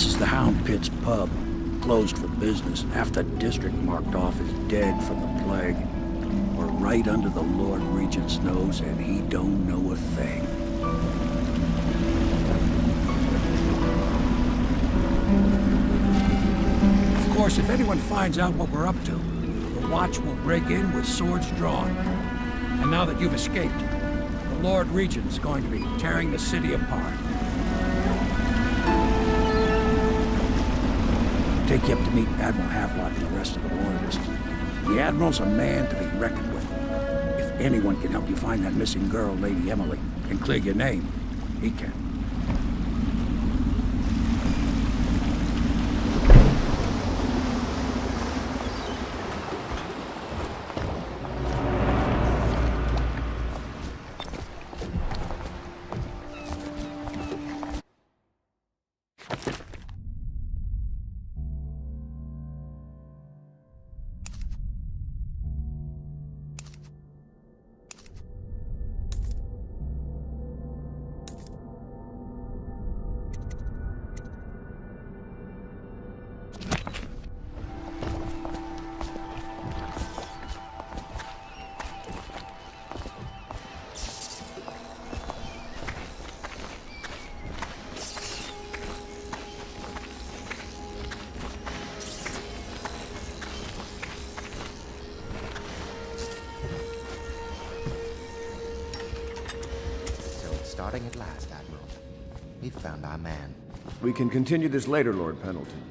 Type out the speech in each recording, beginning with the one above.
This is the Hound Pit's pub, closed for business. Half the district marked off as dead from the plague. We're right under the Lord Regent's nose, and he don't know a thing. Of course, if anyone finds out what we're up to, the Watch will break in with swords drawn. And now that you've escaped, the Lord Regent's going to be tearing the city apart. Take you up to meet Admiral Havelock and the rest of the Loyalists. The Admiral's a man to be reckoned with. If anyone can help you find that missing girl, Lady Emily, and clear your name, he can. Starting at last, Admiral. We've found our man. We can continue this later, Lord Pendleton.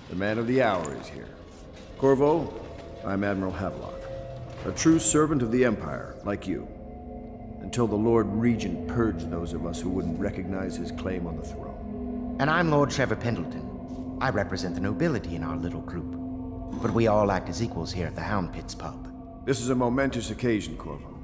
The man of the hour is here. Corvo, I'm Admiral Havelock. A true servant of the Empire, like you. Until the Lord Regent purged those of us who wouldn't recognize his claim on the throne. And I'm Lord Trevor Pendleton. I represent the nobility in our little group. But we all act as equals here at the Hound Pit's pub. This is a momentous occasion, Corvo.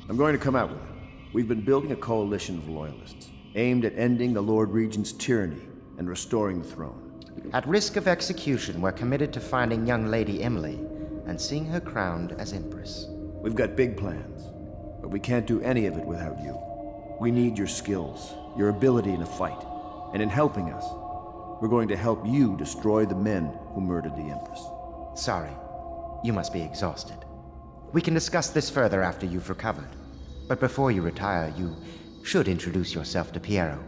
I'm going to come out with it. We've been building a coalition of loyalists, aimed at ending the Lord Regent's tyranny and restoring the throne. At risk of execution, we're committed to finding young Lady Emily and seeing her crowned as Empress. We've got big plans, but we can't do any of it without you. We need your skills, your ability in a fight, and in helping us, we're going to help you destroy the men who murdered the Empress. Sorry, you must be exhausted. We can discuss this further after you've recovered. But before you retire, you should introduce yourself to Piero.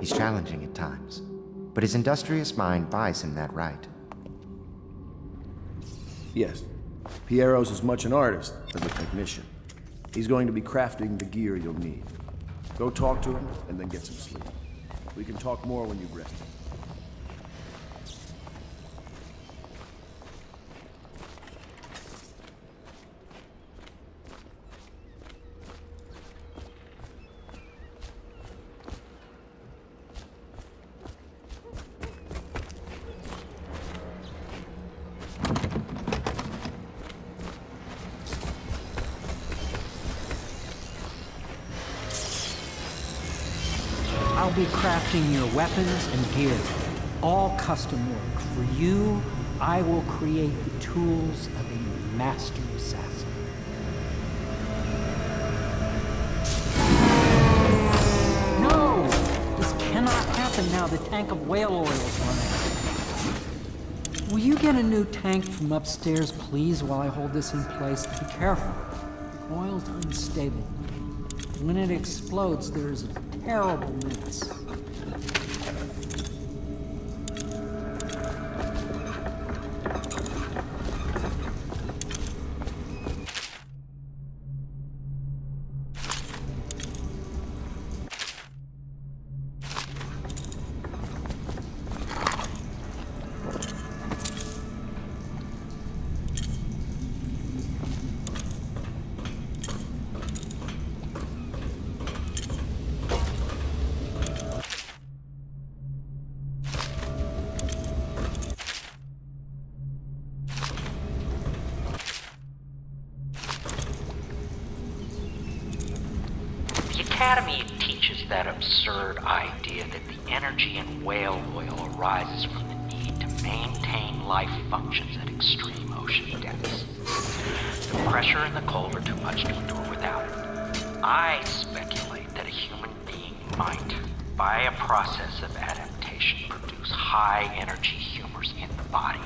He's challenging at times, but his industrious mind buys him that right. Yes, Piero's as much an artist as a technician. He's going to be crafting the gear you'll need. Go talk to him, and then get some sleep. We can talk more when you've rested. I'll be crafting your weapons and gear, all custom work. For you, I will create the tools of a master assassin. No! This cannot happen now. The tank of whale oil is running. Will you get a new tank from upstairs, please, while I hold this in place? Be careful. The oil's unstable. When it explodes, there is a terrible mess. The Academy teaches that absurd idea that the energy in whale oil arises from the need to maintain life functions at extreme ocean depths. The pressure and the cold are too much to endure without it. I speculate that a human being might, by a process of adaptation, stimulation produce high-energy humors in the body.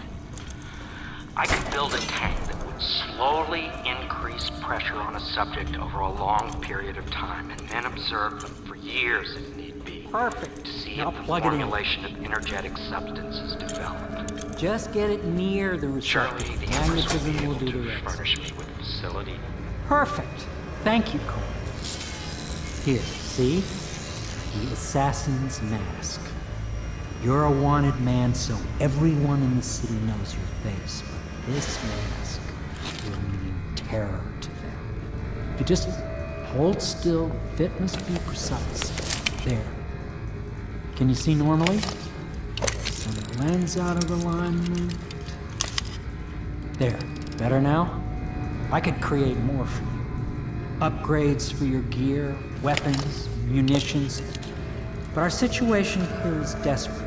I could build a tank that would slowly increase pressure on a subject over a long period of time and then observe them for years if need be. Perfect. To see Now if the plug it in. formulation of energetic substances developed. Just get it near the receptor. Surely the Empress will be Magnetism will able do to the rest. furnish me with a facility. Perfect. Thank you, Cole. Here, see? The assassin's mask. You're a wanted man, so everyone in the city knows your face, but this mask will mean terror to them. If you just hold still, the fit must be precise. There. Can you see normally? Send the lens out of alignment. There. Better now? I could create more for you. Upgrades for your gear, weapons, munitions. But our situation here is desperate.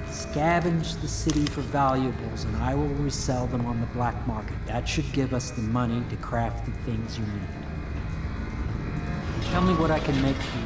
Scavenge the city for valuables, and I will resell them on the black market. That should give us the money to craft the things you need. Tell me what I can make for you.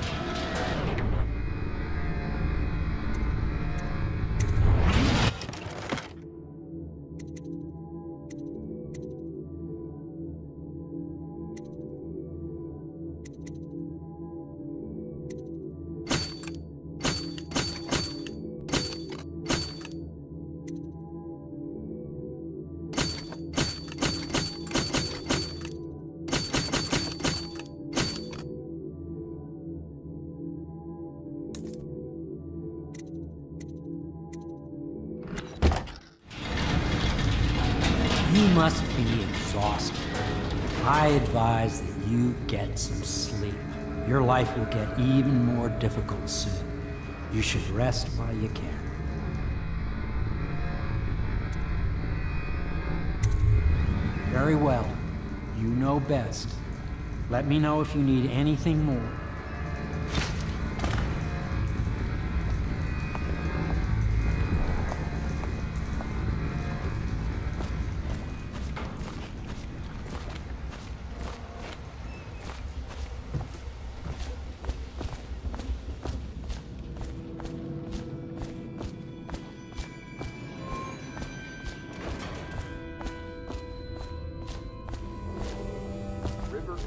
You must be exhausted. I advise that you get some sleep. Your life will get even more difficult soon. You should rest while you can. Very well. You know best. Let me know if you need anything more.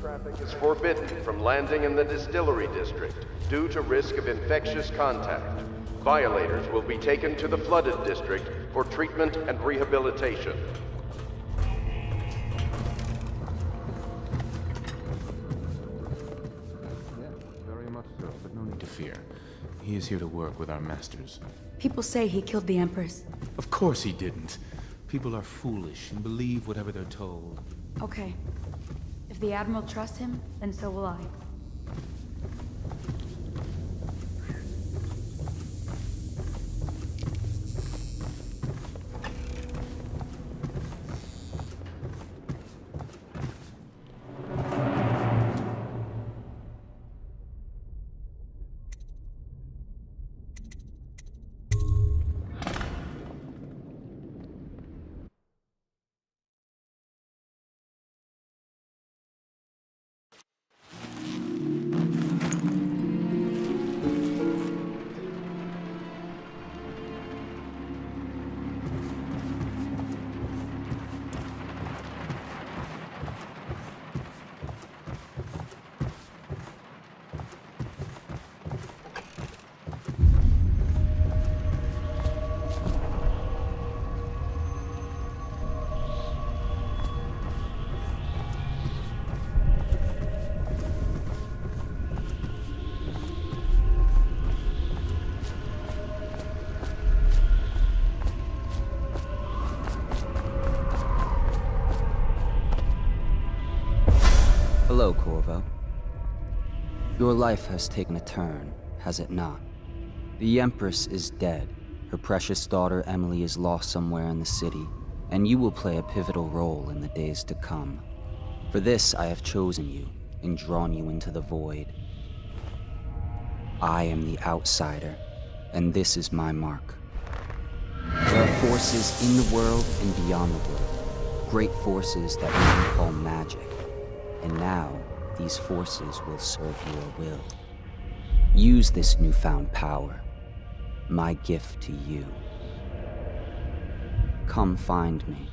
Traffic is forbidden from landing in the distillery district due to risk of infectious contact. Violators will be taken to the flooded district for treatment and rehabilitation. Very much so, but no need to fear. He is here to work with our masters. People say he killed the Empress. Of course he didn't. People are foolish and believe whatever they're told. Okay. If the Admiral trusts him, then so will I. Hello, Corvo. Your life has taken a turn, has it not? The Empress is dead. Her precious daughter Emily is lost somewhere in the city, and you will play a pivotal role in the days to come. For this, I have chosen you and drawn you into the void. I am the outsider, and this is my mark. There are forces in the world and beyond the world, great forces that we call magic. And now, these forces will serve your will. Use this newfound power. my gift to you. Come find me.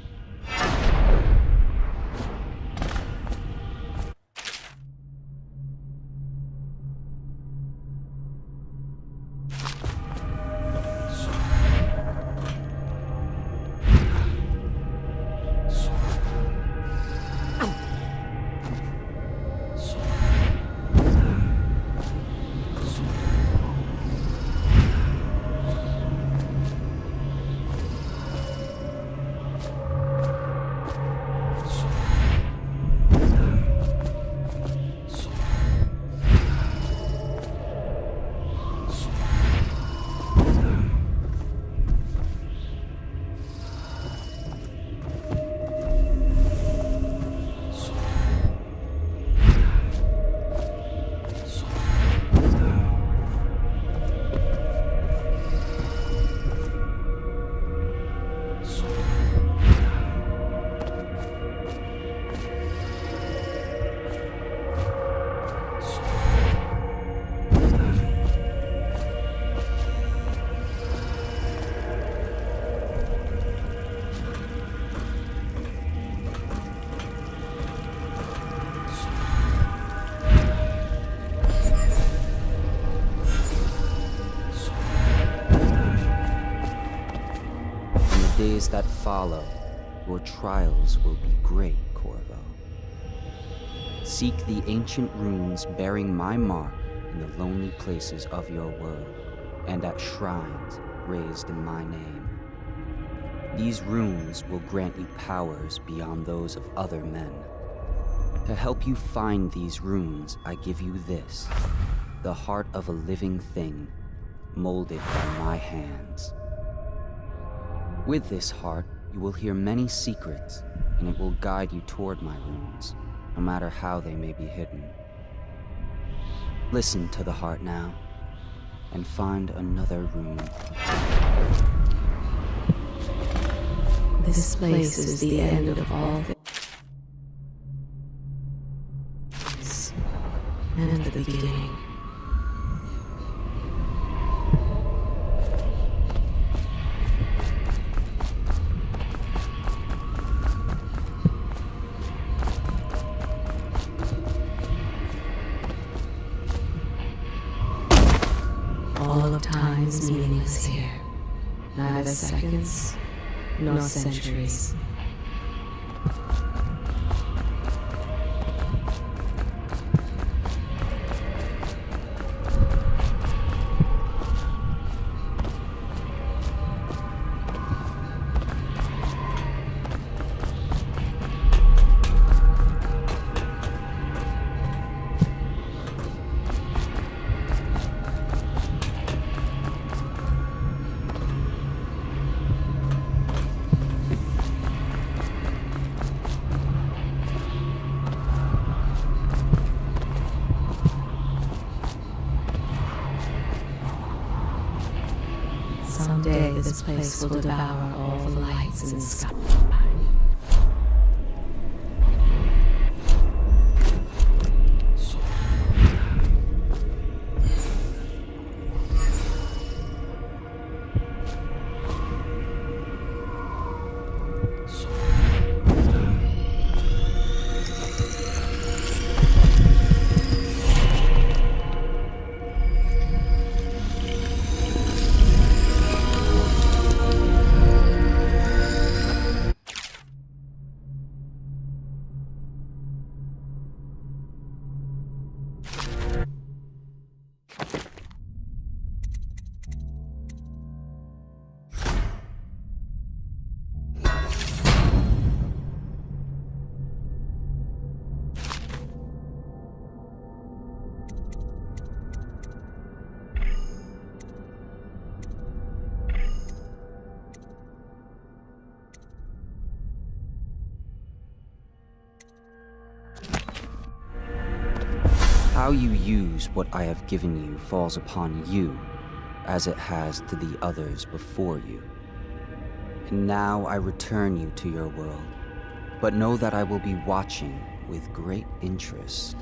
Days that follow, your trials will be great, Corvo. Seek the ancient runes bearing my mark in the lonely places of your world, and at shrines raised in my name. These runes will grant you powers beyond those of other men. To help you find these runes, I give you this, the heart of a living thing, molded by my hands. With this heart, you will hear many secrets, and it will guide you toward my runes, no matter how they may be hidden. Listen to the heart now, and find another rune. This place is the end of all things, and the beginning. All of time is meaningless here. Neither seconds nor centuries. Someday this place will devour all the lights in the sky. How you use what I have given you falls upon you, as it has to the others before you. And now I return you to your world, but know that I will be watching with great interest.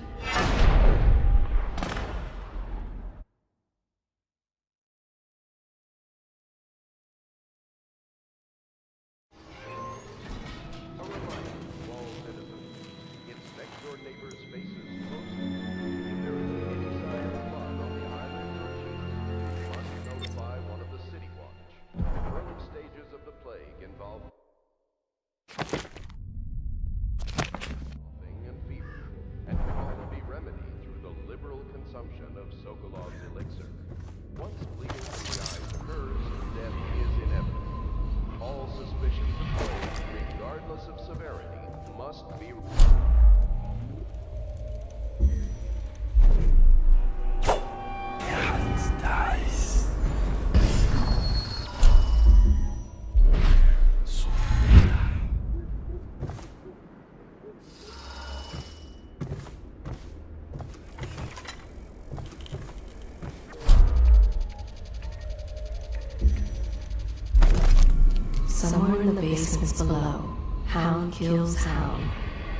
the basements below, hound kills hound,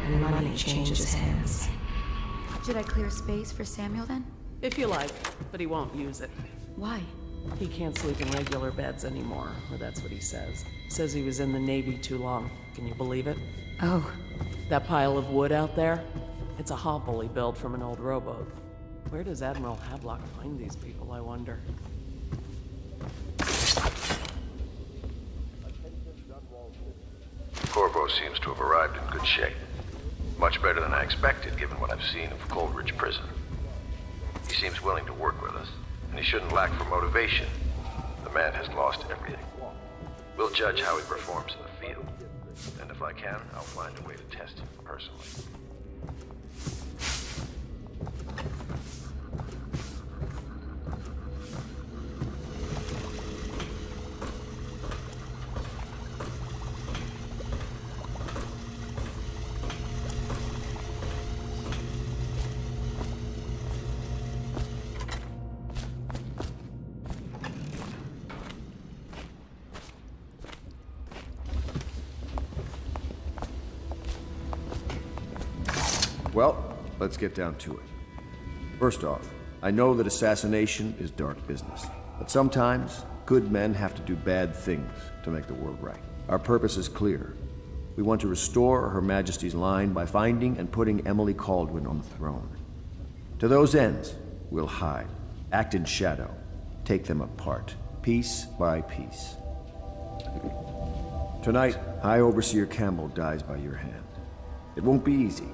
and money changes hands. Should I clear space for Samuel then? If you like, but he won't use it. Why? He can't sleep in regular beds anymore, or that's what he says. Says he was in the Navy too long. Can you believe it? Oh. That pile of wood out there? It's a hovel he built from an old rowboat. Where does Admiral Havelock find these people, I wonder? Corvo seems to have arrived in good shape. Much better than I expected, given what I've seen of Coleridge Prison. He seems willing to work with us, and he shouldn't lack for motivation. The man has lost everything. We'll judge how he performs in the field. And if I can, I'll find a way to test him personally. Well, let's get down to it. First off, I know that assassination is dark business, but sometimes good men have to do bad things to make the world right. Our purpose is clear. We want to restore Her Majesty's line by finding and putting Emily Kaldwin on the throne. To those ends, we'll hide, act in shadow, take them apart, piece by piece. Tonight, High Overseer Campbell dies by your hand. It won't be easy.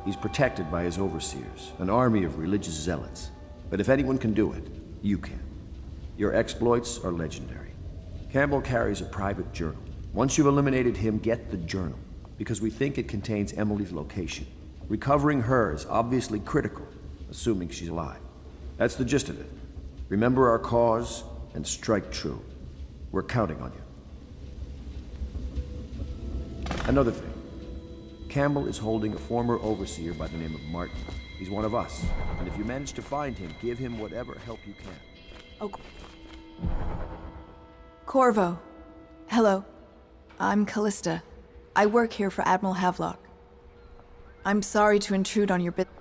He's protected by his overseers, an army of religious zealots. But if anyone can do it, you can. Your exploits are legendary. Campbell carries a private journal. Once you've eliminated him, get the journal, because we think it contains Emily's location. Recovering her is obviously critical, assuming she's alive. That's the gist of it. Remember our cause and strike true. We're counting on you. Another thing. Campbell is holding a former overseer by the name of Martin. He's one of us, and if you manage to find him, give him whatever help you can. Oh. Corvo. Hello. I'm Callista. I work here for Admiral Havelock. I'm sorry to intrude on your business.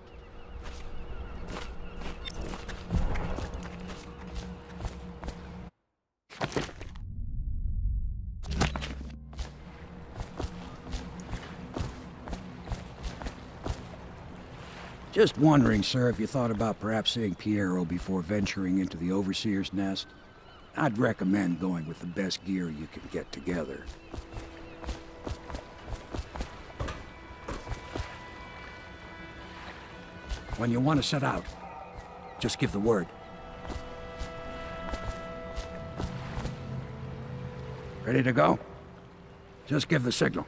Just wondering, sir, if you thought about perhaps seeing Piero before venturing into the Overseer's nest. I'd recommend going with the best gear you can get together. When you want to set out, just give the word. Ready to go? Just give the signal.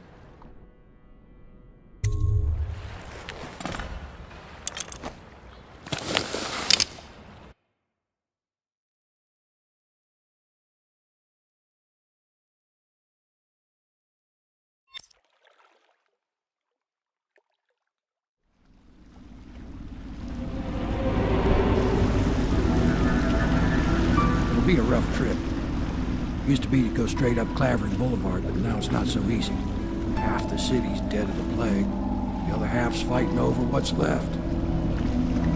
It'll be a rough trip. Used to be to go straight up Clavering Boulevard, but now it's not so easy. Half the city's dead of the plague. The other half's fighting over what's left.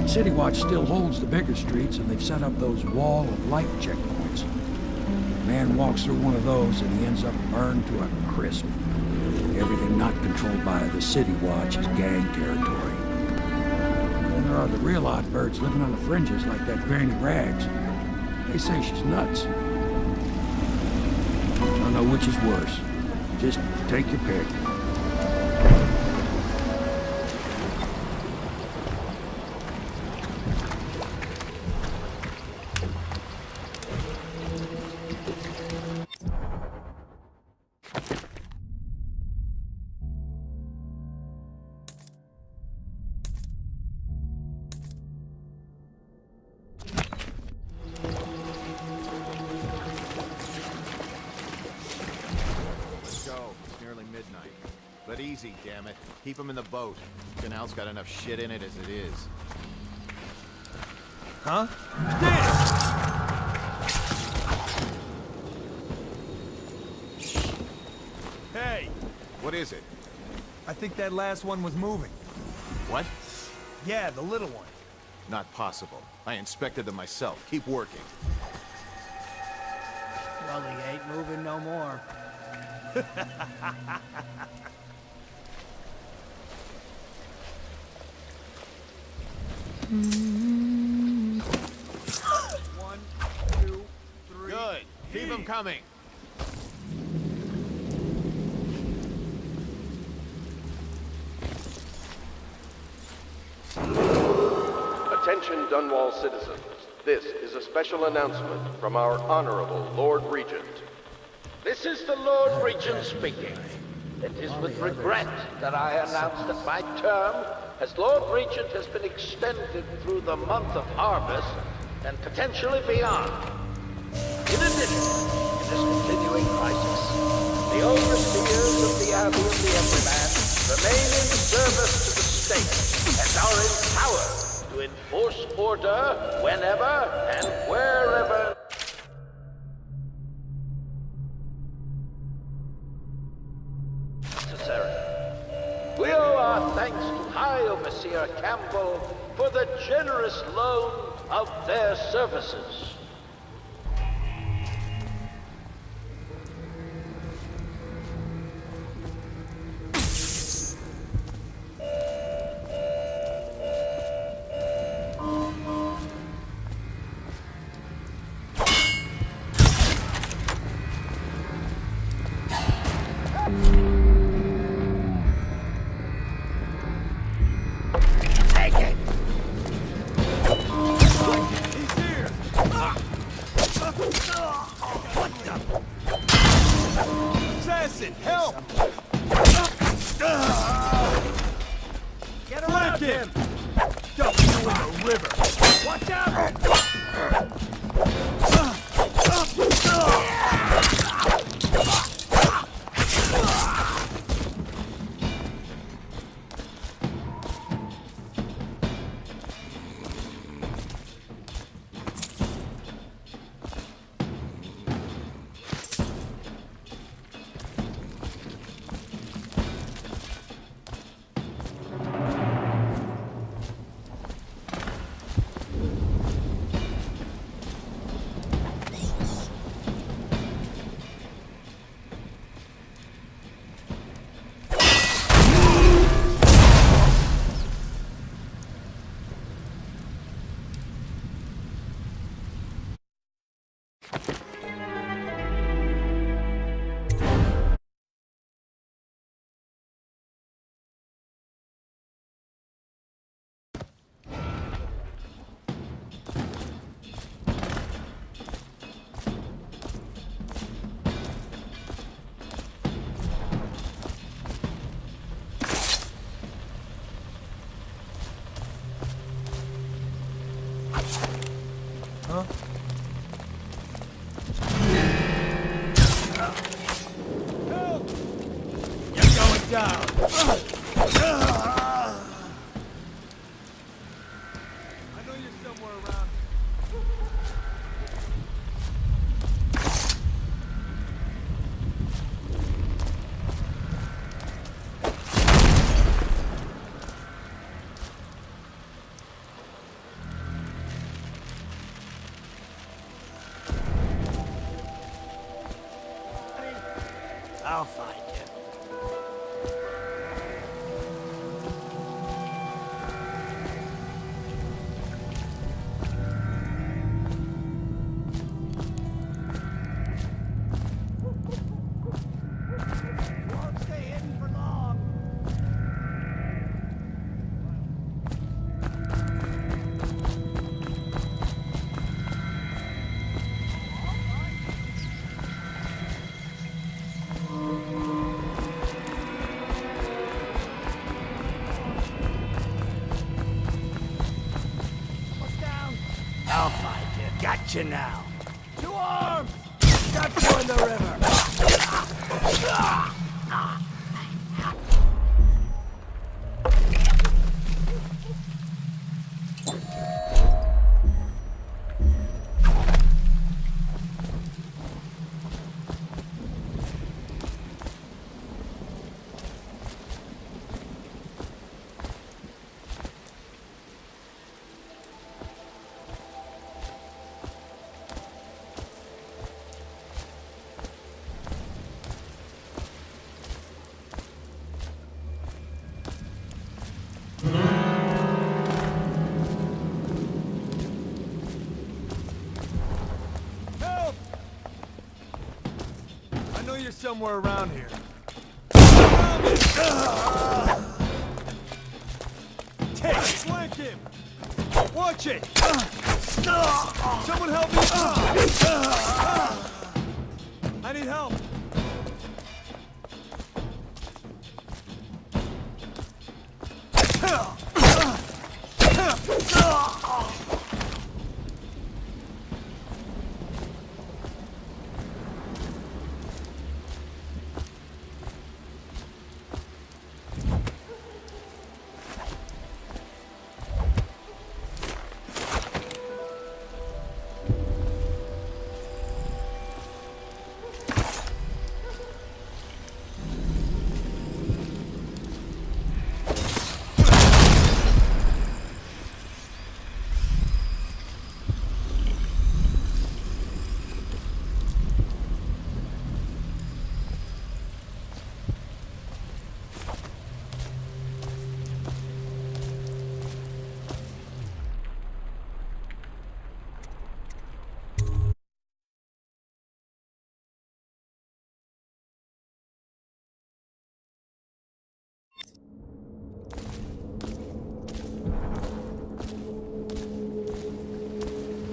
City Watch still holds the bigger streets, and they've set up those wall of light checkpoints. A man walks through one of those, and he ends up burned to a crisp. Everything not controlled by the City Watch is gang territory. And there are the real odd birds living on the fringes like that Granny Rags. They say she's nuts. I don't know which is worse. Just take your pick. But easy, damn it. Keep him in the boat. Canal's got enough shit in it as it is. Huh? Hey! What is it? I think that last one was moving. What? Yeah, the little one. Not possible. I inspected them myself. Keep working. Well, he ain't moving no more. One, two, three. Good. Keep them coming. Attention Dunwall citizens. This is a special announcement from our Honorable Lord Regent. This is the Lord Regent speaking. It is with regret that I announce that my term as Lord Regent has been extended through the month of harvest and potentially beyond. In addition, in this continuing crisis, the overseers of the Abbey of the Everyman remain in service to the state and are empowered to enforce order whenever and wherever necessary. We owe our thanks to High Overseer Campbell for the generous loan of their services. Assassin, help! Get around him! Dump you in the river! Watch out! Down. I know you're somewhere around. I'll find him. I'll find you. Got you now. To arms! Got you in the river. somewhere around here. Take it! Flank him! Watch it! Someone help me! I need help!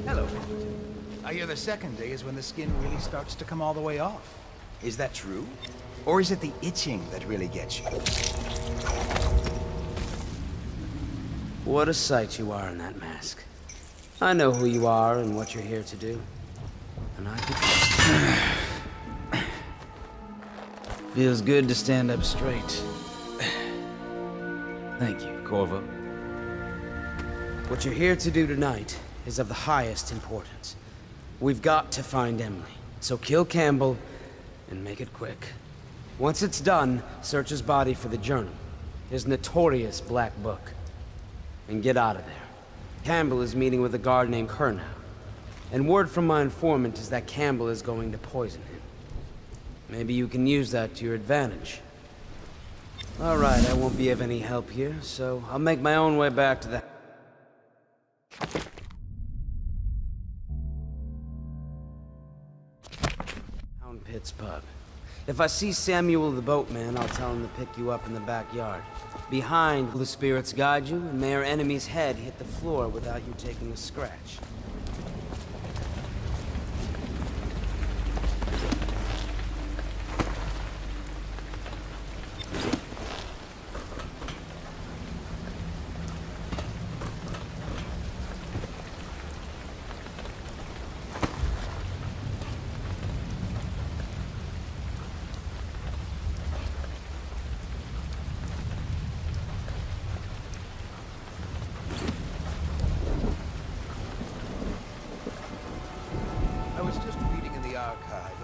Hello. I hear the second day is when the skin really starts to come all the way off. Is that true? Or is it the itching that really gets you? What a sight you are in that mask. I know who you are and what you're here to do. And I could... Feels good to stand up straight. Thank you, Corvo. What you're here to do tonight is of the highest importance. We've got to find Emily, so kill Campbell and make it quick. Once it's done, search his body for the journal, his notorious black book, and get out of there. Campbell is meeting with a guard named Kernow, and word from my informant is that Campbell is going to poison him. Maybe you can use that to your advantage. All right, I won't be of any help here, so I'll make my own way back to the... Pit's pub. If I see Samuel the boatman, I'll tell him to pick you up in the backyard. Behind, will the spirits guide you, and may our enemy's head hit the floor without you taking a scratch.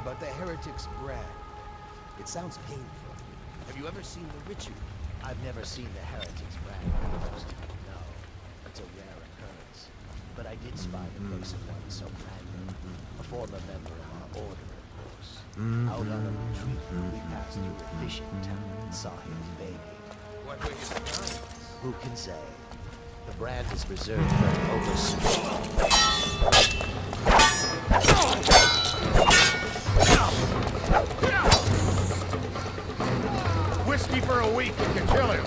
About the heretic's brand. It sounds painful. Have you ever seen the ritual? I've never seen the heretic's brand used. No, it's a rare occurrence. But I did spy the face of one so random. A former member of our order, of course. Out on a retreat, we passed through a fishing town and saw him bathing. What way is it? Who can say? The brand is reserved for an overseas. Whiskey for a week can kill him.